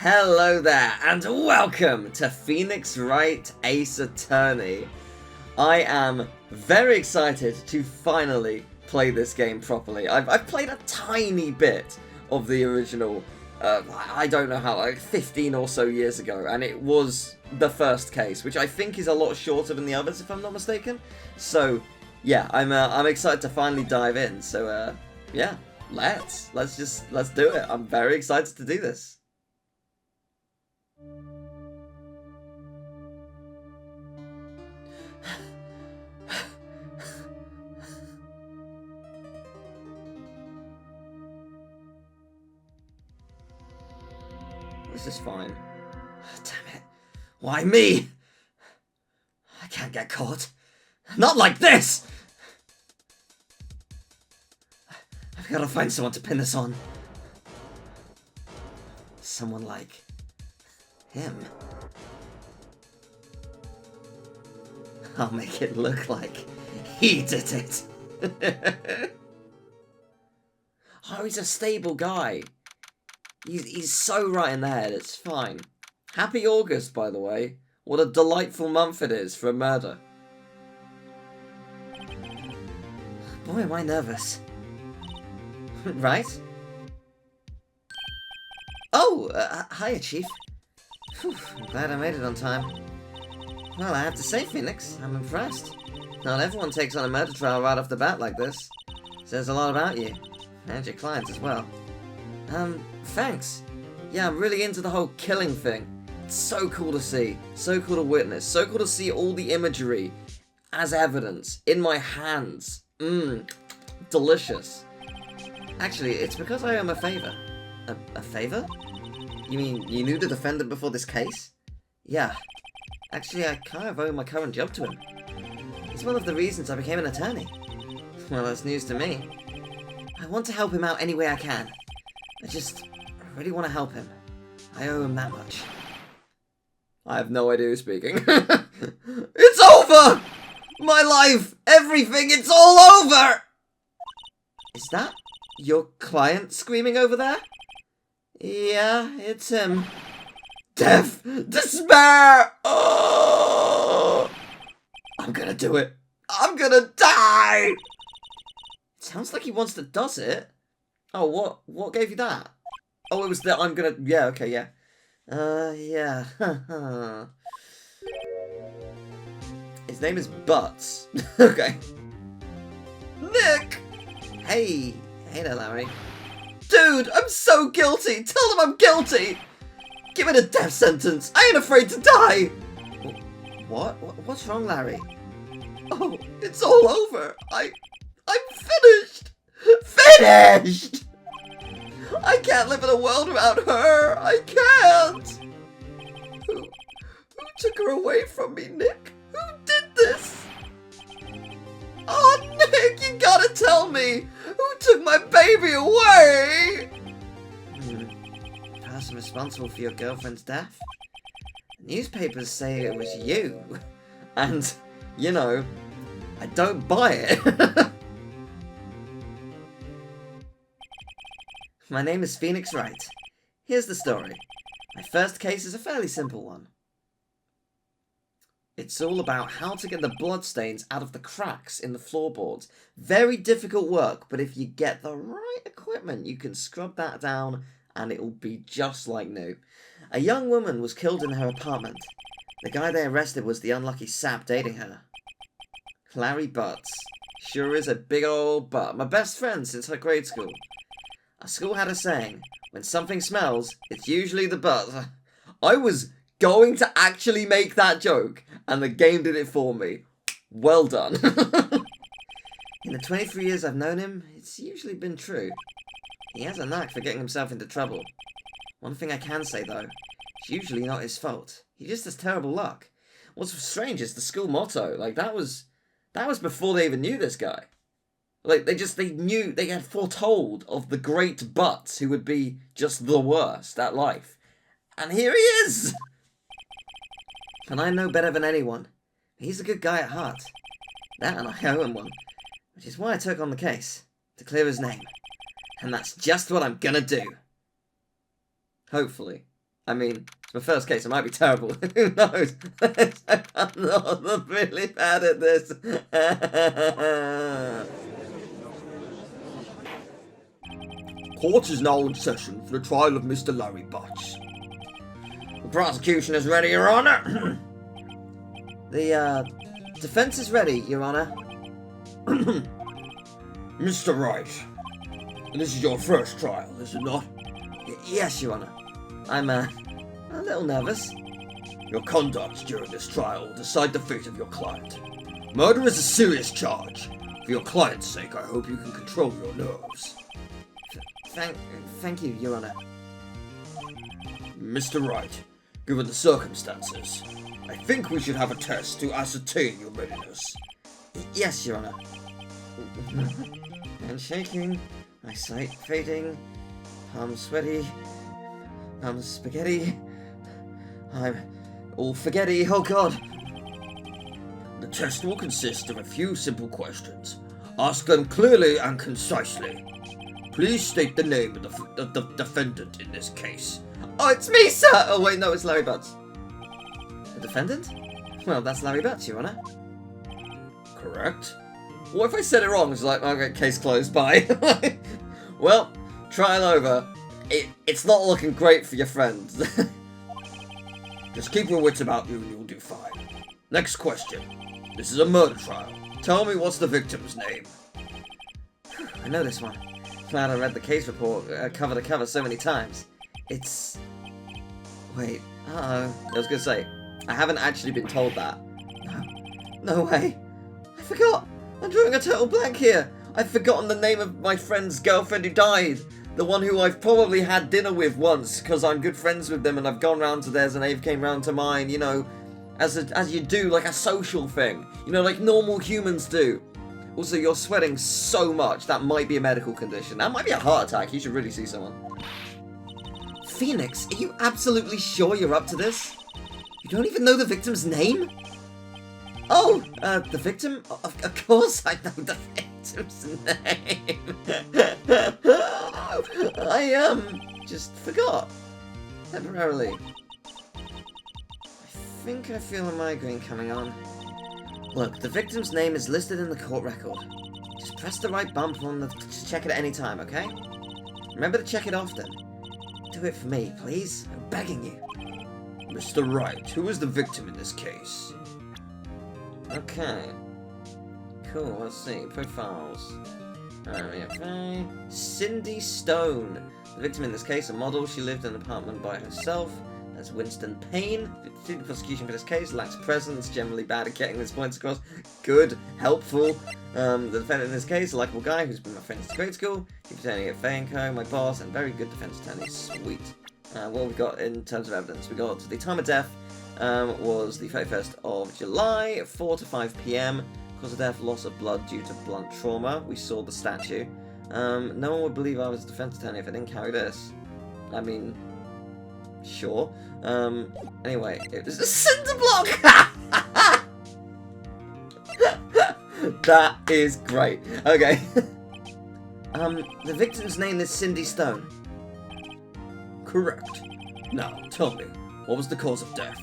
Hello there, and welcome to Phoenix Wright Ace Attorney. I am very excited to finally play this game properly. I've played a tiny bit of the original, I don't know how, like 15 or so years ago, and it was the first case, which I think is a lot shorter than the others, if I'm not mistaken. So, yeah, I'm excited to finally dive in. So, yeah, let's do it. I'm very excited to do this. This is fine. Damn it. Why me? I can't get caught. Not like this! I've got to find someone to pin this on. Someone like him. I'll make it look like he did it. Oh, he's a stable guy. He's so right in the head, it's fine. Happy August, by the way. What a delightful month it is for a murder. Boy, am I nervous. Right? Oh, hiya, Chief. Whew, I'm glad I made it on time. Well, I have to say, Phoenix, I'm impressed. Not everyone takes on a murder trial right off the bat like this. Says a lot about you. And your clients as well. Thanks. Yeah, I'm really into the whole killing thing. It's so cool to see. So cool to witness. So cool to see all the imagery as evidence in my hands. Delicious. Actually, it's because I owe him a favor. A favor? You mean you knew the defendant before this case? Yeah. Actually, I kind of owe my current job to him. It's one of the reasons I became an attorney. Well, that's news to me. I want to help him out any way I can. I really want to help him. I owe him that much. I have no idea who's speaking. It's over! My life! Everything! It's all over! Is that your client screaming over there? Yeah, it's him. Death! Despair! Oh! I'm gonna do it. I'm gonna die! It sounds like he wants to does it. Oh, what gave you that? Oh, it was that I'm gonna... Yeah, okay, yeah. Yeah. His name is Butts. Okay. Nick! Hey there, Larry. Dude, I'm so guilty! Tell them I'm guilty! Give it a death sentence! I ain't afraid to die! What's wrong, Larry? Oh, it's all over! I'm finished! Finished! I can't live in a world without her! I can't! Who took her away from me, Nick? Who did this? Oh, Nick, you gotta tell me! Who took my baby away? The person responsible for your girlfriend's death? Newspapers say it was you. And, you know, I don't buy it. My name is Phoenix Wright. Here's the story. My first case is a fairly simple one. It's all about how to get the bloodstains out of the cracks in the floorboards. Very difficult work, but if you get the right equipment, you can scrub that down and it'll be just like new. A young woman was killed in her apartment. The guy they arrested was the unlucky sap dating her. Larry Butts. Sure is a big old butt. My best friend since her grade school. Our school had a saying, when something smells, it's usually the butt. I was going to actually make that joke, and the game did it for me. Well done. In the 23 years I've known him, it's usually been true. He has a knack for getting himself into trouble. One thing I can say, though, it's usually not his fault. He just has terrible luck. What's strange is the school motto. Like, that was before they even knew this guy. Like, they had foretold of the great Butts who would be just the worst at life. And here he is! And I know better than anyone. He's a good guy at heart. That and I owe him one. Which is why I took on the case. To clear his name. And that's just what I'm gonna do. Hopefully. I mean, it's my first case. It might be terrible. Who knows? I'm not really bad at this. Court is now in session for the trial of Mr. Larry Butts. The prosecution is ready, Your Honor. The defense is ready, Your Honor. Mr. Wright, this is your first trial, is it not? Yes, Your Honor. I'm a little nervous. Your conduct during this trial will decide the fate of your client. Murder is a serious charge. For your client's sake, I hope you can control your nerves. Thank you, Your Honor. Mr. Wright, given the circumstances, I think we should have a test to ascertain your readiness. Yes, Your Honor. I'm shaking, eyesight fading, palms sweaty, palms spaghetti. I'm all forgetty, oh god. The test will consist of a few simple questions. Ask them clearly and concisely. Please state the name of the defendant in this case. Oh, it's me, sir! Oh, wait, no, it's Larry Butts. The defendant? Well, that's Larry Butts, Your Honor. Correct. What if I said it wrong? It's like, okay, case closed, bye. Well, trial over. It's not looking great for your friends. Just keep your wits about you and you'll do fine. Next question. This is a murder trial. Tell me what's the victim's name. I know this one. Glad I read the case report cover to cover so many times. It's... Wait, I was gonna say, I haven't actually been told that. No way. I forgot. I'm drawing a total blank here. I've forgotten the name of my friend's girlfriend who died. The one who I've probably had dinner with once, because I'm good friends with them and I've gone round to theirs and they've came round to mine, you know, as you do, like a social thing. You know, like normal humans do. Also, you're sweating so much, that might be a medical condition. That might be a heart attack. You should really see someone. Phoenix, are you absolutely sure you're up to this? You don't even know the victim's name? Oh, the victim? Of course I know the victim's name. I, just forgot. Temporarily. I think I feel a migraine coming on. Look, the victim's name is listed in the court record. Just press the right bump on to check it at any time, okay? Remember to check it often. Do it for me, please. I'm begging you. Mr. Wright, who is the victim in this case? Okay. Cool, let's see. Profiles. Okay. Cindy Stone. The victim in this case, a model. She lived in an apartment by herself. That's Winston Payne. The prosecution for this case lacks presence, generally bad at getting his points across. Good, helpful. The defendant in this case, a likable guy who's been my friend since grade school. Chief attorney at Fay & Co., my boss, and very good defense attorney. Sweet. What we got in terms of evidence? We got the time of death was the 31st of July, 4 to 5 p.m. Cause of death, loss of blood due to blunt trauma. We saw the statue. No one would believe I was a defense attorney if I didn't carry this. I mean, sure. Anyway, it was a cinder block! That is great. Okay. The victim's name is Cindy Stone. Correct. Now, tell me, what was the cause of death?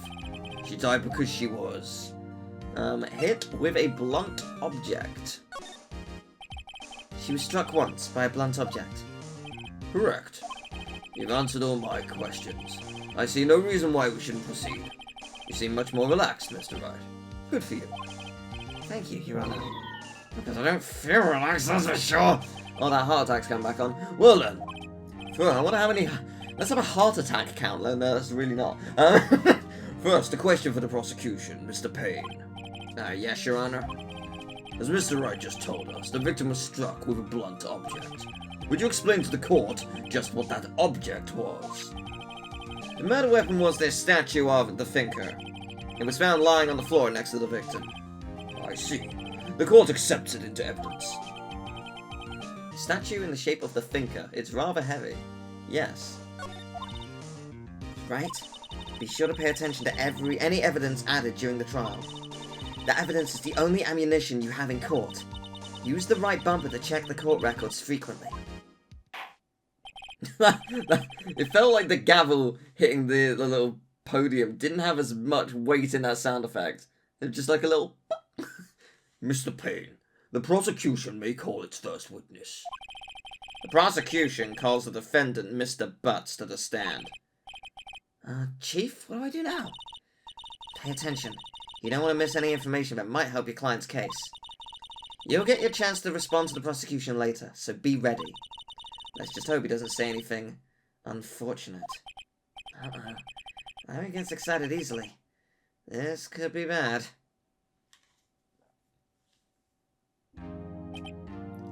She died because she was... hit with a blunt object. She was struck once by a blunt object. Correct. You've answered all my questions. I see no reason why we shouldn't proceed. You seem much more relaxed, Mr. Wright. Good for you. Thank you, Your Honor. Because I don't feel relaxed, that's for sure. Oh, that heart attack's come back on. Well then. I wonder how many... Let's have a heart attack count. No, that's really not. First, a question for the prosecution, Mr. Payne. Yes, Your Honor. As Mr. Wright just told us, the victim was struck with a blunt object. Would you explain to the court just what that object was? The murder weapon was this statue of the thinker. It was found lying on the floor next to the victim. I see. The court accepts it into evidence. Statue in the shape of the thinker. It's rather heavy. Yes. Right? Be sure to pay attention to any evidence added during the trial. The evidence is the only ammunition you have in court. Use the right bumper to check the court records frequently. It felt like the gavel hitting the little podium didn't have as much weight in that sound effect. It was just like a little... Mr. Payne, the prosecution may call its first witness. The prosecution calls the defendant, Mr. Butts, to the stand. Chief, what do I do now? Pay attention. You don't want to miss any information that might help your client's case. You'll get your chance to respond to the prosecution later, so be ready. Let's just hope he doesn't say anything unfortunate. Uh-oh. Larry gets excited easily. This could be bad.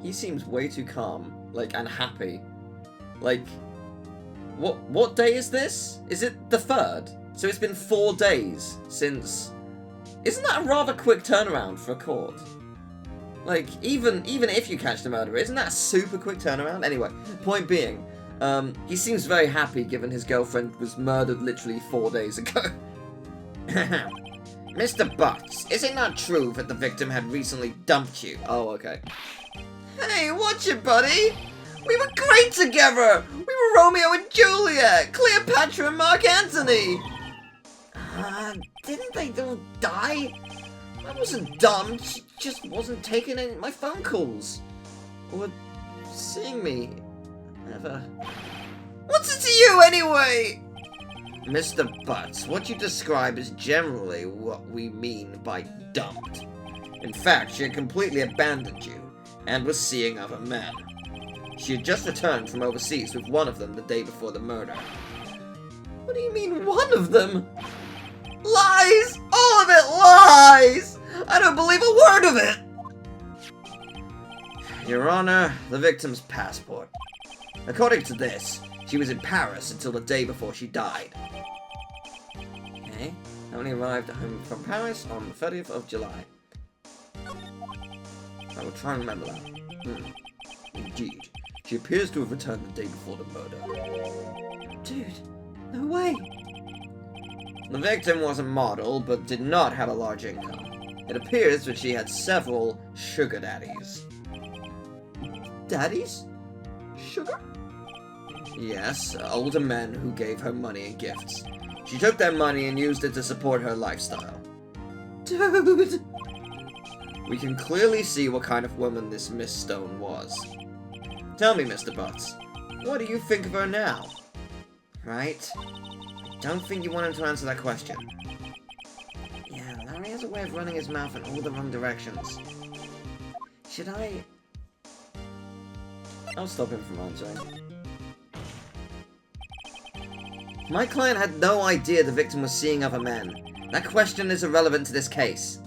He seems way too calm, and happy. What day is this? Is it the 3rd? So it's been 4 days since... Isn't that a rather quick turnaround for a court? Even if you catch the murderer, isn't that a super quick turnaround? Anyway, point being, he seems very happy given his girlfriend was murdered literally 4 days ago. Mr. Butts, is it not true that the victim had recently dumped you? Oh, okay. Hey, watch it, buddy! We were great together! We were Romeo and Juliet! Cleopatra and Mark Antony! Didn't they all die? I wasn't dumb, she just wasn't taking any my phone calls. Or seeing me. Ever. What's it to you, anyway? Mr. Butts, what you describe is generally what we mean by dumped. In fact, she had completely abandoned you, and was seeing other men. She had just returned from overseas with one of them the day before the murder. What do you mean, one of them? Lies! All of it lies! I don't believe a word of it! Your Honor, the victim's passport. According to this, she was in Paris until the day before she died. Okay, only arrived home from Paris on the 30th of July. I will try and remember that. Indeed, she appears to have returned the day before the murder. Dude, no way! The victim was a model, but did not have a large income. It appears that she had several sugar daddies. Daddies? Sugar? Yes, older men who gave her money and gifts. She took their money and used it to support her lifestyle. Dude! We can clearly see what kind of woman this Miss Stone was. Tell me, Mr. Butts, what do you think of her now? Right? I don't think you want him to answer that question. Yeah, Larry has a way of running his mouth in all the wrong directions. Should I... I'll stop him from answering. My client had no idea the victim was seeing other men. That question is irrelevant to this case.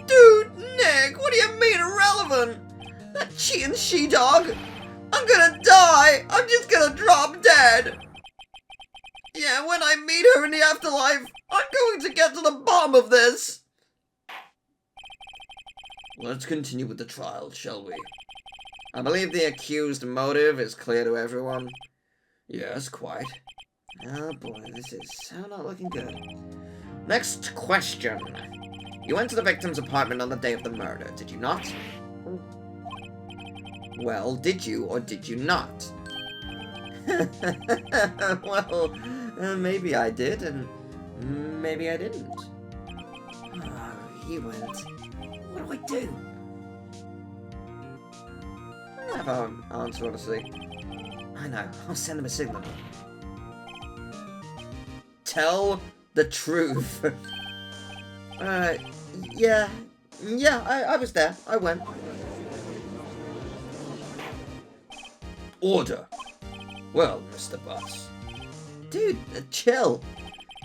Dude, Nick, what do you mean irrelevant? That cheating she-dog? I'm gonna die! I'm just gonna drop dead! Yeah, when I meet her in the afterlife, I'm going to get to the bottom of this! Let's continue with the trial, shall we? I believe the accused motive is clear to everyone. Yes, quite. Oh boy, this is so not looking good. Next question. You went to the victim's apartment on the day of the murder, did you not? Well, did you or did you not? Well, maybe I did, and maybe I didn't. Oh, he went. What do I do? I don't have an answer, honestly. I know, I'll send him a signal. Tell the truth. Yeah, I was there. I went. Order. Well, Mr. Butts. Dude, chill.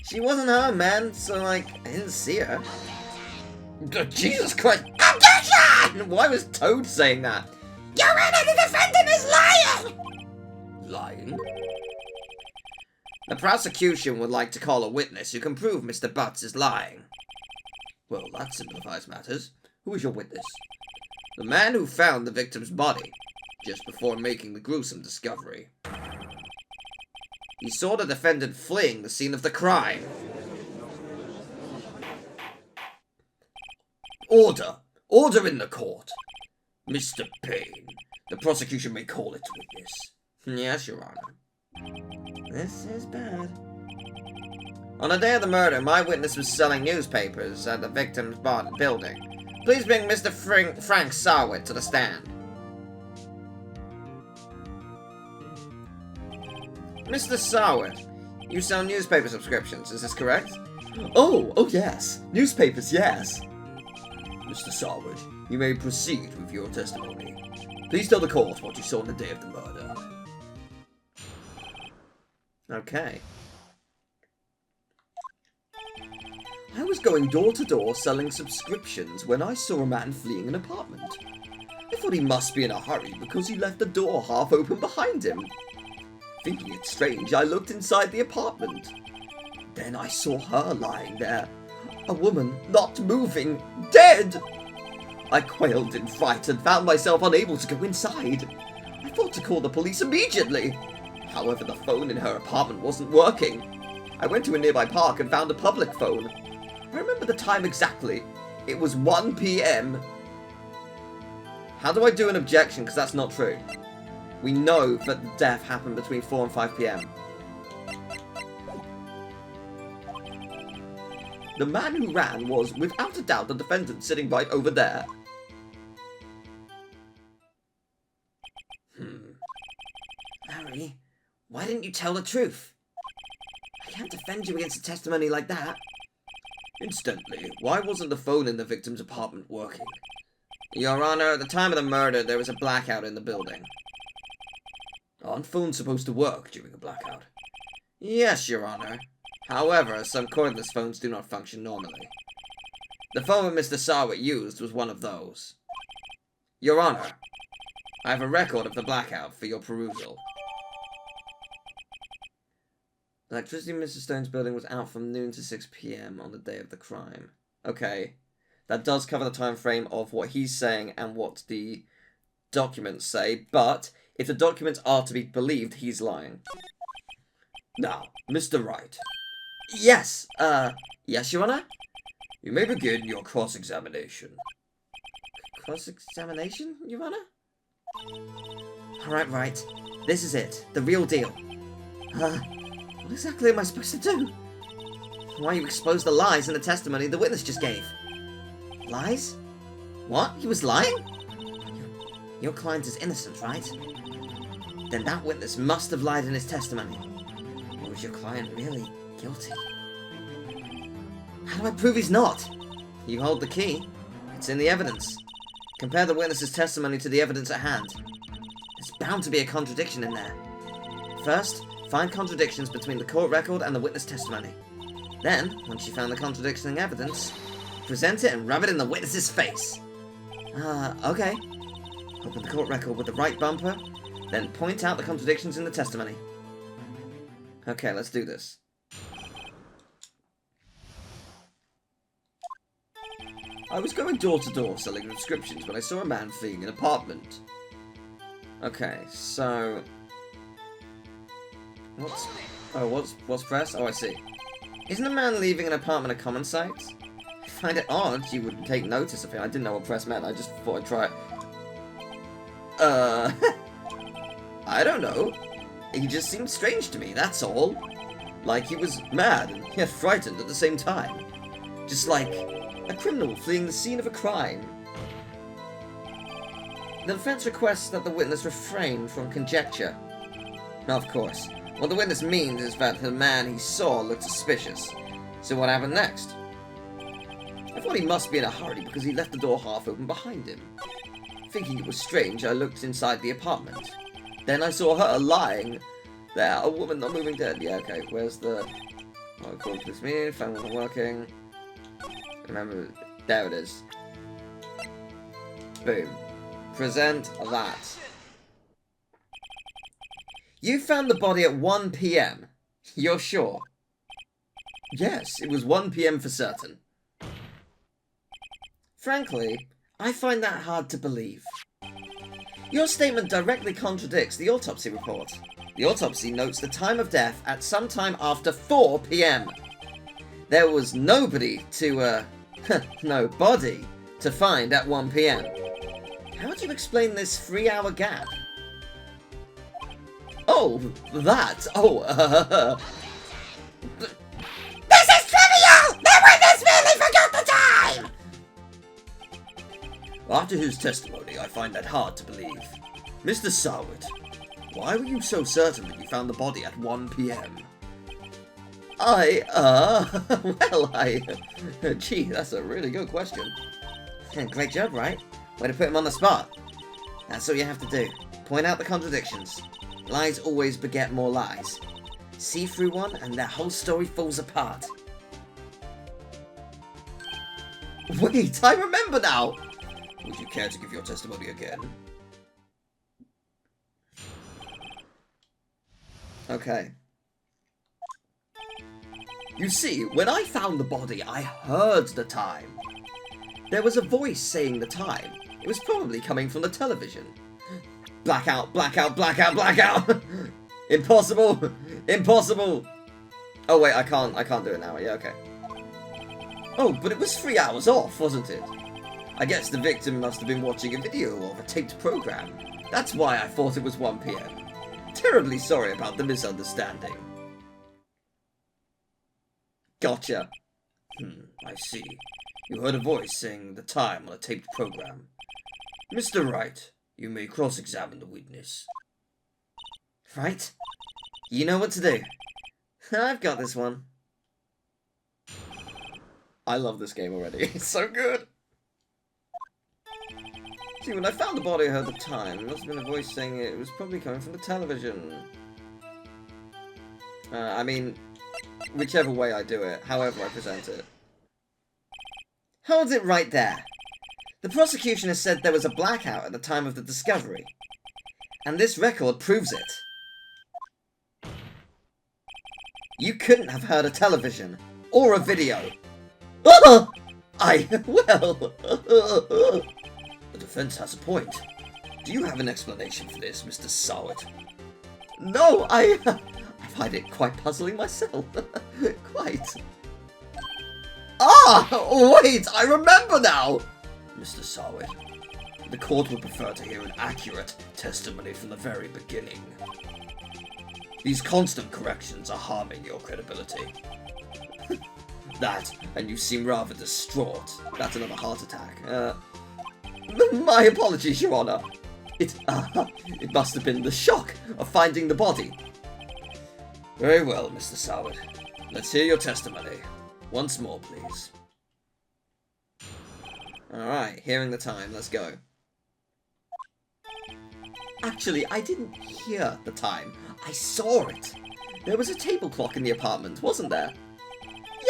She wasn't home, man, so, I didn't see her. Jesus Christ. Objection! Why was Toad saying that? Your Honor, the defendant is lying! Lying? The prosecution would like to call a witness who can prove Mr. Butts is lying. Well, that simplifies matters. Who is your witness? The man who found the victim's body, just before making the gruesome discovery. He saw the defendant fleeing the scene of the crime. Order! Order in the court! Mr. Payne, The prosecution may call its witness. Yes, Your Honor. This is bad. On the day of the murder, my witness was selling newspapers at the victim's building. Please bring Mr. Frank Sarwit to the stand. Mr. Sarwit, you sell newspaper subscriptions, is this correct? Oh yes. Newspapers, yes. Mr. Sarwit, you may proceed with your testimony. Please tell the court what you saw on the day of the murder. Okay. I was going door to door selling subscriptions when I saw a man fleeing an apartment. I thought he must be in a hurry because he left the door half open behind him. Thinking it strange, I looked inside the apartment. Then I saw her lying there. A woman, not moving, dead! I quailed in fright and found myself unable to go inside. I thought to call the police immediately. However, the phone in her apartment wasn't working. I went to a nearby park and found a public phone. I remember the time exactly. It was 1 p.m. How do I do an objection? Because that's not true. We know that the death happened between 4 and 5 p.m. The man who ran was, without a doubt, the defendant sitting right over there. Harry, why didn't you tell the truth? I can't defend you against a testimony like that. Incidentally, why wasn't the phone in the victim's apartment working? Your Honor, at the time of the murder, there was a blackout in the building. Aren't phones supposed to work during a blackout? Yes, Your Honor. However, some cordless phones do not function normally. The phone that Mr. Sarwit used was one of those. Your Honor, I have a record of the blackout for your perusal. Electricity in Mr. Stone's building was out from noon to 6 p.m. on the day of the crime. Okay. That does cover the time frame of what he's saying and what the documents say, but if the documents are to be believed, he's lying. Now, Mr. Wright. Yes, yes, Your Honor? You may begin your cross-examination. Cross-examination, Your Honor? Alright, Wright. This is it. The real deal. What exactly am I supposed to do? Why you expose the lies in the testimony the witness just gave? Lies? What? He was lying? Your client is innocent, right? Then that witness must have lied in his testimony. Or was your client really guilty? How do I prove he's not? You hold the key. It's in the evidence. Compare the witness's testimony to the evidence at hand. There's bound to be a contradiction in there. First, find contradictions between the court record and the witness testimony. Then, once you found the contradicting evidence, present it and rub it in the witness's face. Okay. Open the court record with the right bumper, then point out the contradictions in the testimony. Okay, let's do this. I was going door to door selling subscriptions when I saw a man fleeing an apartment. Okay, so... What's press? Oh, I see. Isn't a man leaving an apartment a common sight? I find it odd you would take notice of it. I didn't know what press meant. I just thought I'd try it. I don't know. He just seemed strange to me, that's all. Like he was mad and yet frightened at the same time. Just like a criminal fleeing the scene of a crime. The defense requests that the witness refrain from conjecture. Of course. What the witness means is that the man he saw looked suspicious. So what happened next? I thought he must be in a hurry because he left the door half open behind him. Thinking it was strange, I looked inside the apartment. Then I saw her lying there, a woman not moving dead. Yeah, okay, where's the... Oh, according to this meeting, phone wasn't working. Remember, there it is. Boom. Present that. You found the body at 1 p.m. You're sure? Yes, it was 1 p.m. for certain. Frankly, I find that hard to believe. Your statement directly contradicts the autopsy report. The autopsy notes the time of death at some time after 4 p.m. There was nobody to, no body to find at 1 p.m. How would you explain this 3-hour gap? Oh, that! Oh, This is trivial! The witness really forgot the time! After his testimony, I find that hard to believe. Mr. Sarwit, why were you so certain that you found the body at 1 p.m.? Gee, that's a really good question. Great job, Wright. Way to put him on the spot. That's all you have to do. Point out the contradictions. Lies always beget more lies. See through one and their whole story falls apart. Wait, I remember now! Would you care to give your testimony again? Okay. You see, when I found the body, I heard the time. There was a voice saying the time. It was probably coming from the television. Blackout, blackout, blackout, blackout! Impossible! Impossible! Oh wait, I can't do it now. Yeah, okay. Oh, but it was 3 hours off, wasn't it? I guess the victim must have been watching a video of a taped program. That's why I thought it was 1 p.m. Terribly sorry about the misunderstanding. Gotcha. I see. You heard a voice saying the time on a taped program. Mr. Wright, you may cross-examine the witness. Right? You know what to do. I've got this one. I love this game already. It's so good. See, when I found the body, I heard the time. There must have been a voice saying it was probably coming from the television. I mean, whichever way I do it, however I present it. Hold it right there. The prosecution has said there was a blackout at the time of the discovery. And this record proves it. You couldn't have heard a television or a video. well... The defense has a point. Do you have an explanation for this, Mr. Sarwit? No, I find it quite puzzling myself. Quite. Ah! Wait, I remember now! Mr. Sarwit, the court would prefer to hear an accurate testimony from the very beginning. These constant corrections are harming your credibility. That, and you seem rather distraught. That's another heart attack. My apologies, Your Honor. It must have been the shock of finding the body. Very well, Mr. Sarwit. Let's hear your testimony. Once more, please. Alright, hearing the time, let's go. Actually, I didn't hear the time. I saw it. There was a table clock in the apartment, wasn't there?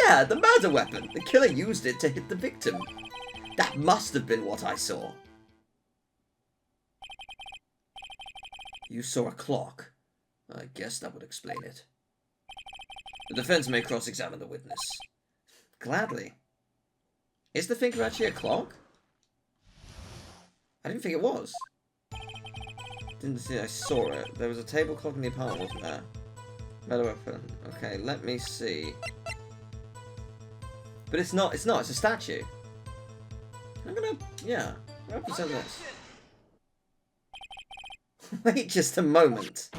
Yeah, the murder weapon. The killer used it to hit the victim. That must have been what I saw. You saw a clock. I guess that would explain it. The defense may cross-examine the witness. Gladly. Is the thinker actually a clock? I didn't think it was. Didn't see, I saw it. There was a table clock in the apartment, wasn't there? Murder weapon. Okay, let me see. But it's not, it's a statue. I'm gonna present this. Wait just a moment.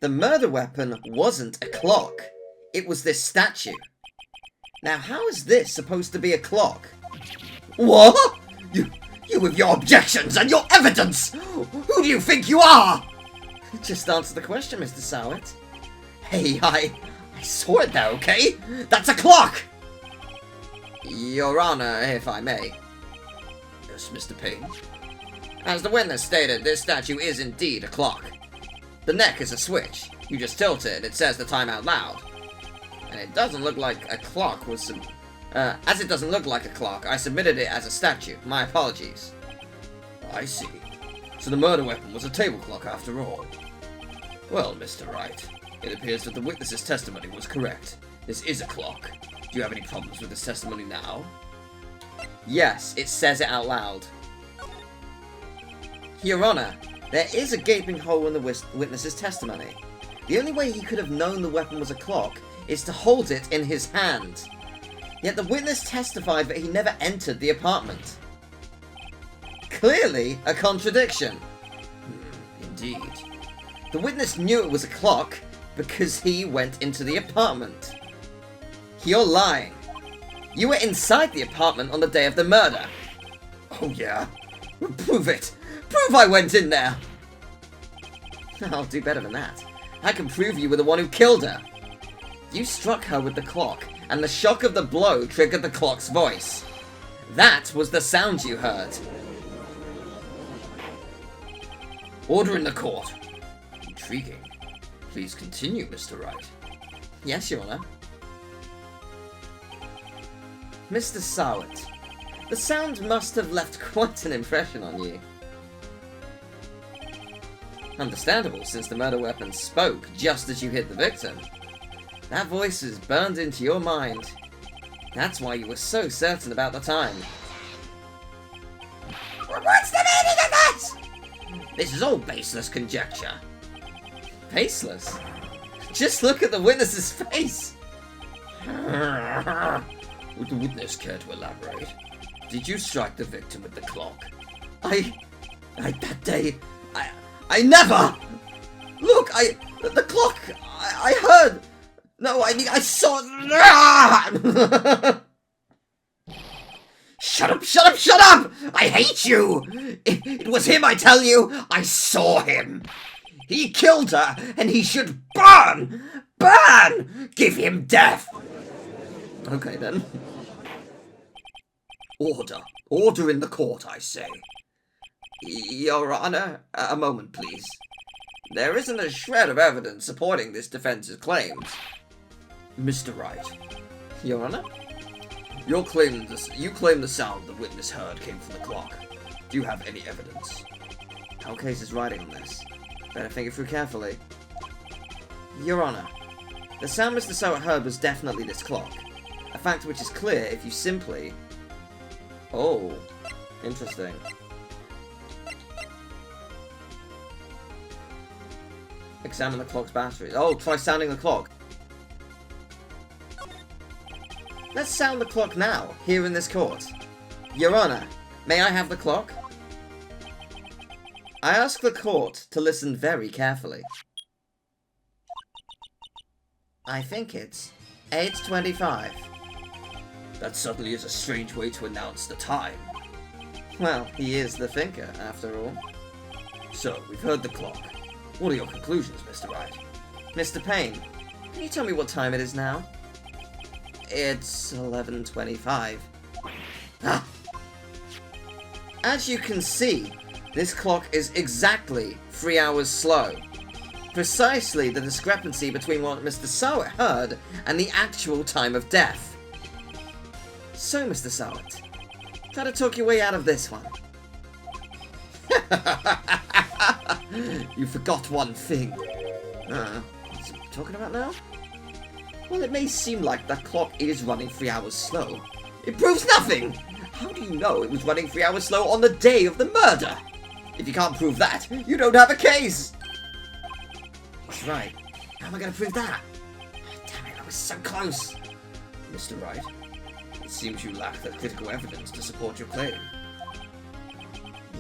The murder weapon wasn't a clock. It was this statue. Now, how is this supposed to be a clock? What? You with your objections and your evidence! Who do you think you are? Just answer the question, Mr. Sarwit. Hey, I saw it there, okay? That's a clock! Your Honor, if I may. Yes, Mr. Payne. As the witness stated, this statue is indeed a clock. The neck is a switch. You just tilt it, it says the time out loud. And it doesn't look like a clock was as it doesn't look like a clock, I submitted it as a statue. My apologies. I see. So the murder weapon was a table clock after all. Well, Mr. Wright, it appears that the witness's testimony was correct. This is a clock. Do you have any problems with this testimony now? Yes, it says it out loud. Your Honor, there is a gaping hole in the witness's testimony. The only way he could have known the weapon was a clock is to hold it in his hand. Yet the witness testified that he never entered the apartment. clearly a contradiction. Indeed. The witness knew it was a clock because he went into the apartment. You're lying. You were inside the apartment on the day of the murder. Oh yeah? Prove it. Prove I went in there. I'll do better than that. I can prove you were the one who killed her. You struck her with the clock, and the shock of the blow triggered the clock's voice. That was the sound you heard. Order in the court. Intriguing. Please continue, Mr. Wright. Yes, Your Honor. Mr. Sowett, the sound must have left quite an impression on you. Understandable, since the murder weapon spoke just as you hit the victim. That voice is burned into your mind. That's why you were so certain about the time. What's the meaning of this? This is all baseless conjecture. Baseless? Just look at the witness's face! Would the witness care to elaborate? Did you strike the victim with the clock? That day, I never! Look, the clock, I heard! No, I saw... Shut up, shut up, shut up! I hate you! It was him, I tell you! I saw him! He killed her, and he should burn! Burn! Give him death! Okay, then. Order. Order in the court, I say. Your Honor, a moment, please. There isn't a shred of evidence supporting this defense's claims. Mr. Wright. Your Honor? You claim the sound the witness heard came from the clock. Do you have any evidence? Our case is writing on this. Better think it through carefully. Your Honor, the sound Mr. Sowett heard was definitely this clock. A fact which is clear if you simply... Oh, interesting. Examine the clock's batteries. Oh, try sounding the clock. Let's sound the clock now, here in this court. Your Honor, may I have the clock? I ask the court to listen very carefully. I think it's 8:25. That certainly is a strange way to announce the time. Well, he is the thinker, after all. So, we've heard the clock. What are your conclusions, Mr. Wright? Mr. Payne, can you tell me what time it is now? It's 11:25. Ah! As you can see, this clock is exactly 3 hours slow. Precisely the discrepancy between what Mr. Sowett heard and the actual time of death. So, Mr. Sowett, try to talk your way out of this one. You forgot one thing. What's he talking about now? Well, it may seem like that clock is running 3 hours slow. It proves nothing! How do you know it was running 3 hours slow on the day of the murder? If you can't prove that, you don't have a case! That's right. How am I going to prove that? Damn it, I was so close. Mr. Wright, it seems you lack the critical evidence to support your claim.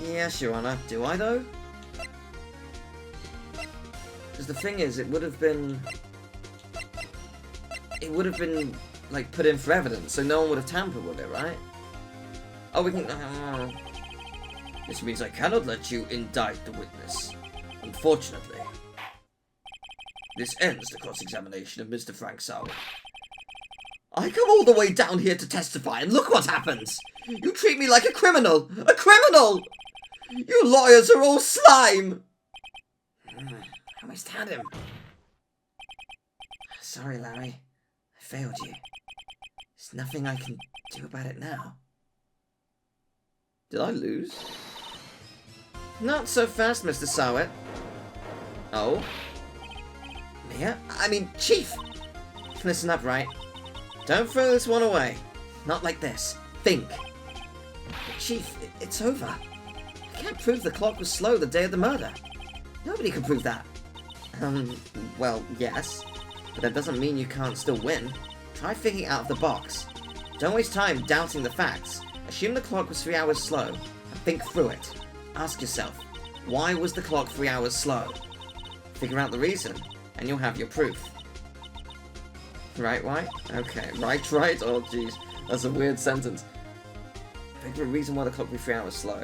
Yes, Your Honor. Do I, though? Because the thing is, it would have been, like, put in for evidence, so no one would have tampered with it, right? Oh, we can... This means I cannot let you indict the witness. Unfortunately. This ends the cross-examination of Mr. Frank Sowett. I come all the way down here to testify, and look what happens! You treat me like a criminal! A criminal! You lawyers are all slime! I must have him. Sorry, Larry. I failed you. There's nothing I can do about it now. Did I lose? Not so fast, Mr. Sowett. Oh? Mia? I mean, Chief! Listen up, Wright. Don't throw this one away. Not like this. Think. But Chief, it's over. I can't prove the clock was slow the day of the murder. Nobody can prove that. Well, yes. But that doesn't mean you can't still win. Try thinking out of the box. Don't waste time doubting the facts. Assume the clock was 3 hours slow, and Think through it. Ask yourself, why was the clock 3 hours slow? Figure out the reason, and you'll have your proof. Right? Okay. Right? Oh, jeez. That's a weird sentence. Figure a reason why the clock would be 3 hours slow.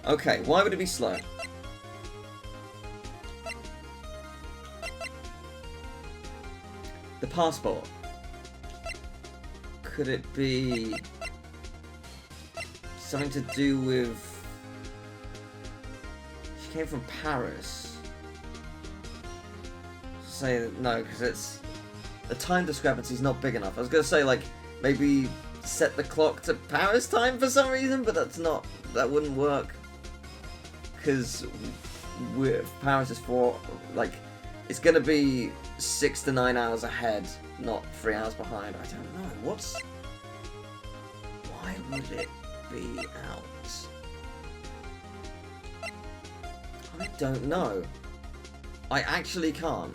Okay, why would it be slow? The passport. Could it be something to do with... She came from Paris. Say that no, because it's... The time discrepancy is not big enough. I was going to say, like, maybe set the clock to Paris time for some reason, but that's not... That wouldn't work. Because Paris is 4... Like, it's going to be 6 to 9 hours ahead, not 3 hours behind. I don't know. What's... Why would it be out? I don't know. I actually can't.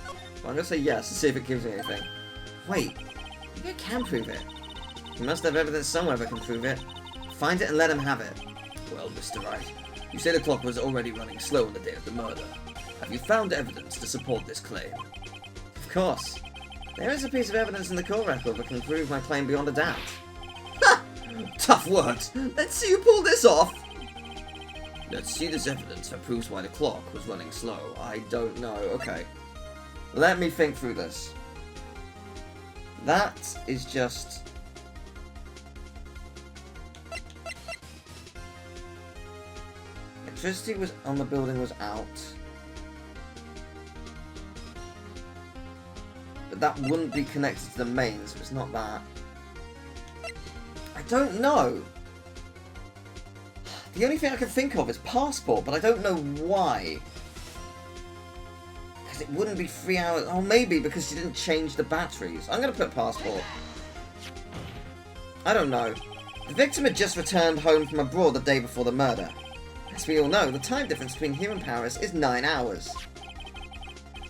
But I'm gonna say yes to see if it gives me anything. Wait, maybe I can prove it. He must have evidence somewhere that can prove it. Find it and let him have it. Well, Mr. Wright, you say the clock was already running slow on the day of the murder. Have you found evidence to support this claim? Of course. There is a piece of evidence in the court record that can prove my claim beyond a doubt. Ha! Tough words! Let's see you pull this off! Let's see this evidence that proves why the clock was running slow. I don't know. Okay. Let me think through this. That is just... Electricity was on the building was out. But that wouldn't be connected to the mains, so it's not that. I don't know. The only thing I can think of is passport, but I don't know why. Because it wouldn't be 3 hours. Oh, maybe because she didn't change the batteries. I'm going to put passport. I don't know. The victim had just returned home from abroad the day before the murder. As we all know, the time difference between here and Paris is 9 hours.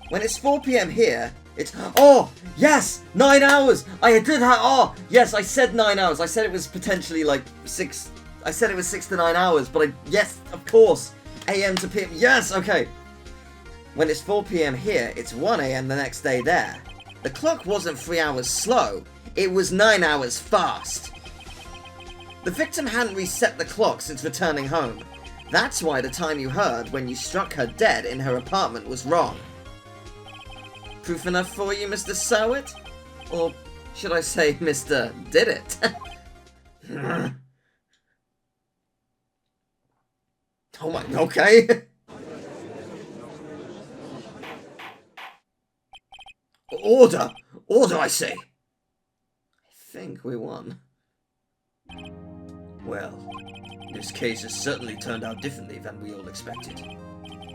When it's 4 PM here, it's... Oh! Yes! 9 hours! I did have... Oh! Yes, I said 9 hours. I said it was potentially like 6... I said it was 6 to 9 hours, but I... Yes, of course! AM to PM... Yes! Okay. When it's 4 PM here, it's 1 AM the next day there. The clock wasn't 3 hours slow. It was 9 hours fast. The victim hadn't reset the clock since returning home. That's why the time you heard when you struck her dead in her apartment was wrong. Proof enough for you, Mr. Sowett? Or should I say Mr. Did It? Oh my... Okay. Order! Order, I say! I think we won. Well, this case has certainly turned out differently than we all expected.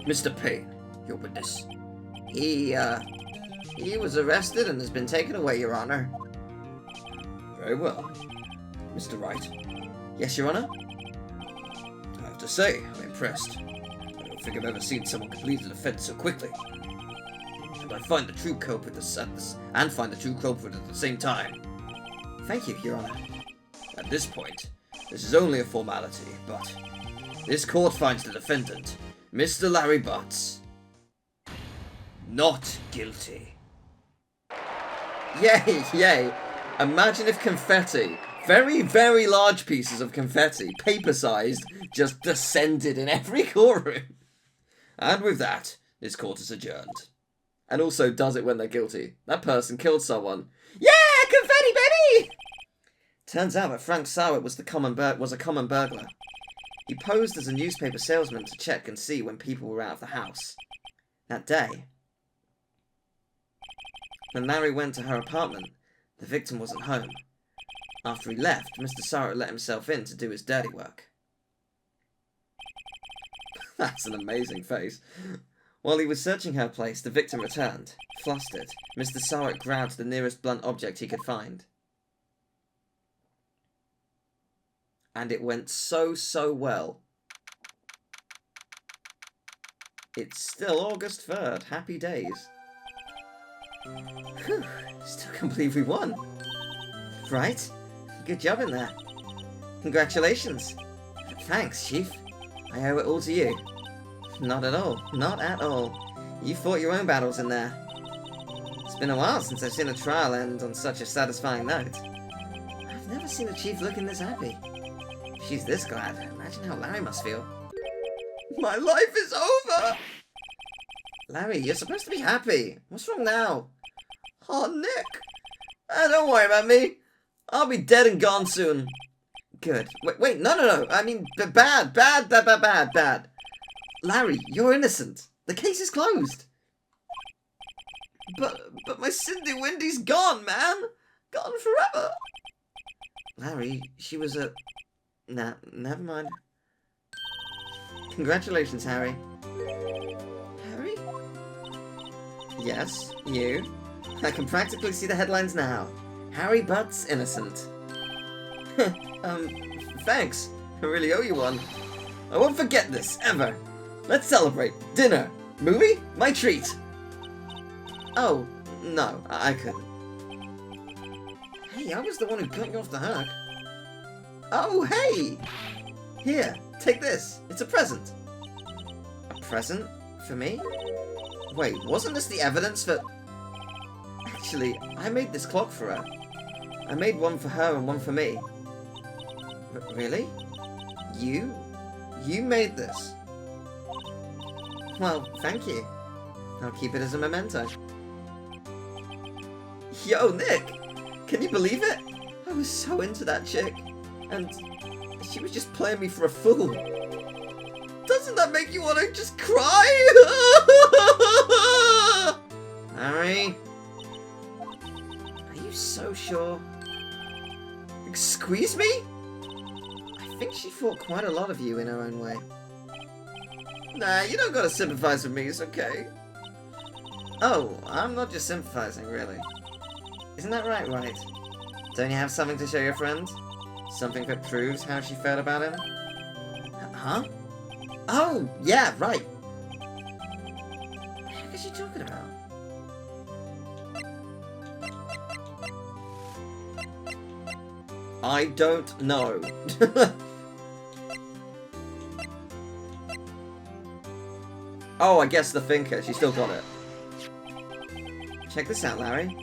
Mr. Payne, your witness. He was arrested and has been taken away, Your Honor. Very well. Mr. Wright. Yes, Your Honor? I have to say, I'm impressed. I don't think I've ever seen someone complete an offense so quickly. And I find the true culprit and find the true culprit at the same time. Thank you, Your Honor. At this point, this is only a formality, but this court finds the defendant, Mr. Larry Butts, not guilty. Yay, yay. Imagine if confetti, very, very large pieces of confetti, paper-sized, just descended in every courtroom. And with that, this court is adjourned. And also does it when they're guilty. That person killed someone. Yeah, confetti, baby! Turns out that Frank Sowett was a common burglar. He posed as a newspaper salesman to check and see when people were out of the house. That day, when Larry went to her apartment, the victim wasn't home. After he left, Mr. Sowett let himself in to do his dirty work. That's an amazing face. While he was searching her place, the victim returned. Flustered, Mr. Sowett grabbed the nearest blunt object he could find. And it went so well. It's still August 3rd. Happy days. Whew, still can't believe we won. Right? Good job in there. Congratulations. Thanks, Chief. I owe it all to you. Not at all. Not at all. You fought your own battles in there. It's been a while since I've seen a trial end on such a satisfying note. I've never seen a chief looking this happy. If she's this glad, imagine how Larry must feel. My life is over! Larry, you're supposed to be happy. What's wrong now? Oh, Nick! Don't worry about me. I'll be dead and gone soon. Good. Wait, no. I mean, bad. Larry, you're innocent. The case is closed. But my Cindy Windy's gone, man. Gone forever. Larry, she was a... Nah, never mind. Congratulations, Harry. Harry? Yes, you. I can practically see the headlines now. Harry Butt's innocent. Thanks. I really owe you one. I won't forget this, ever. Let's celebrate. Dinner. Movie? My treat. Oh, no, I couldn't. Hey, I was the one who cut you off the hook. Oh, hey! Here, take this. It's a present. A present? For me? Wait, wasn't this the evidence for... Actually, I made this clock for her. I made one for her and one for me. Really? You? You made this? Well, thank you. I'll keep it as a memento. Yo, Nick! Can you believe it? I was so into that chick. And she was just playing me for a fool. Doesn't that make you want to just cry? Harry? Are you so sure? Excuse me? I think she fought quite a lot of you in her own way. Nah, you don't gotta sympathize with me, it's okay. Oh, I'm not just sympathizing, really. Isn't that right, Wright? Don't you have something to show your friend? Something that proves how she felt about him? Huh? Oh, yeah, right. What the heck is she talking about? I don't know. Oh, I guess the thinker. She still got it. Check this out, Larry.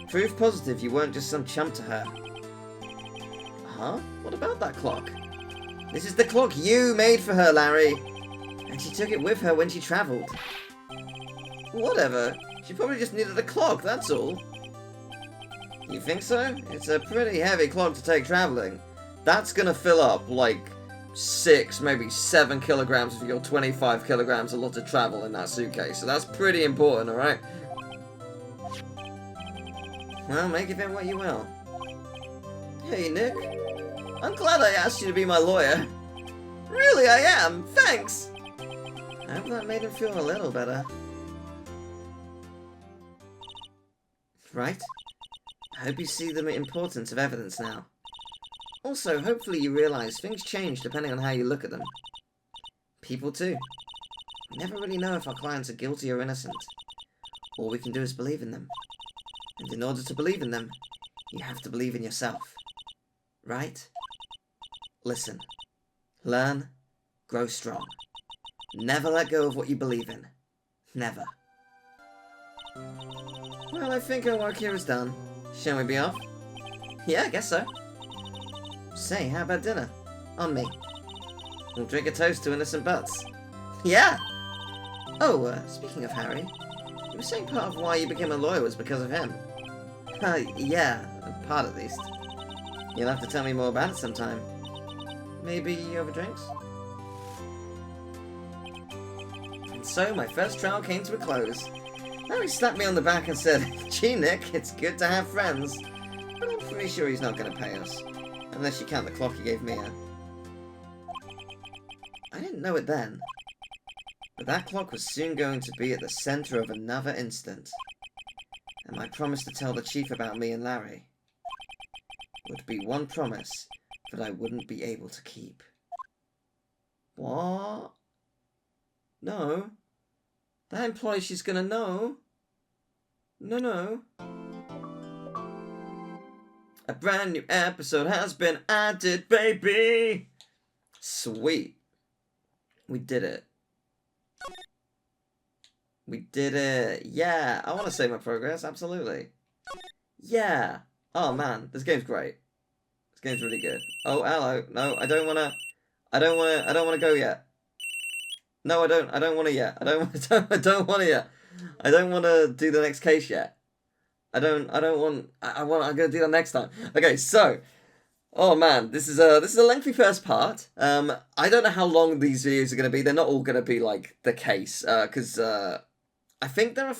Proof positive you weren't just some chump to her. Huh? What about that clock? This is the clock you made for her, Larry. And she took it with her when she travelled. Whatever. She probably just needed a clock, that's all. You think so? It's a pretty heavy clock to take travelling. That's gonna fill up, like, 6, maybe 7 kilograms of your 25 kilograms a lot of travel in that suitcase. So that's pretty important, alright? Well, make of it what you will. Hey, Nick. I'm glad I asked you to be my lawyer. Really, I am. Thanks. I hope that made him feel a little better. Right? I hope you see the importance of evidence now. Also, hopefully you realise things change depending on how you look at them. People too. We never really know if our clients are guilty or innocent. All we can do is believe in them. And in order to believe in them, you have to believe in yourself. Right? Listen. Learn. Grow strong. Never let go of what you believe in. Never. Well, I think our work here is done. Shall we be off? Yeah, I guess so. Say, how about dinner? On me. We'll drink a toast to innocent butts. Yeah! Oh, speaking of Harry, you were saying part of why you became a lawyer was because of him. Yeah, part at least. You'll have to tell me more about it sometime. Maybe over drinks? And so my first trial came to a close. Larry slapped me on the back and said, "Gee, Nick, it's good to have friends." But I'm pretty sure he's not going to pay us. Unless you count the clock he gave Mia. I didn't know it then. But that clock was soon going to be at the centre of another incident. And my promise to tell the chief about me and Larry would be one promise that I wouldn't be able to keep. What? No. That implies she's gonna know. No. A brand new episode has been added, baby! Sweet. We did it. We did it. Yeah, I want to save my progress, absolutely. Yeah. Oh man, this game's great. This game's really good. Oh, hello. No, I don't wanna go yet. No, I don't wanna yet. I don't wanna yet. I don't wanna do the next case yet. I'm gonna do that next time. Okay, so oh man, this is a lengthy first part. I don't know how long these videos are gonna be. They're not all gonna be like the case, because I think there are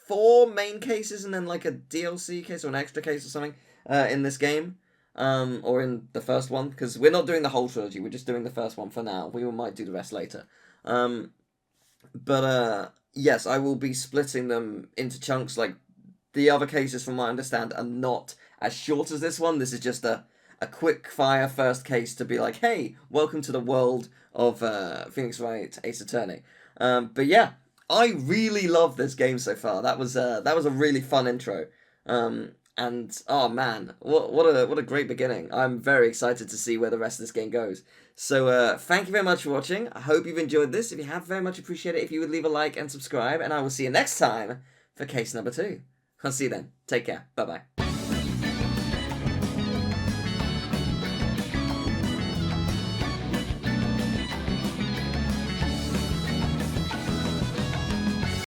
4 main cases and then like a DLC case or an extra case or something in this game, or in the first one, because we're not doing the whole trilogy. We're just doing the first one for now. We might do the rest later. But yes, I will be splitting them into chunks. Like the other cases, from what I understand, are not as short as this one. This is just a quick fire first case to be like, hey, welcome to the world of Phoenix Wright Ace Attorney. But yeah, I really love this game so far. That was a really fun intro. And oh man, what a great beginning. I'm very excited to see where the rest of this game goes. So thank you very much for watching. I hope you've enjoyed this. If you have, very much appreciate it if you would leave a like and subscribe, and I will see you next time for case number 2. I'll see you then. Take care. Bye bye.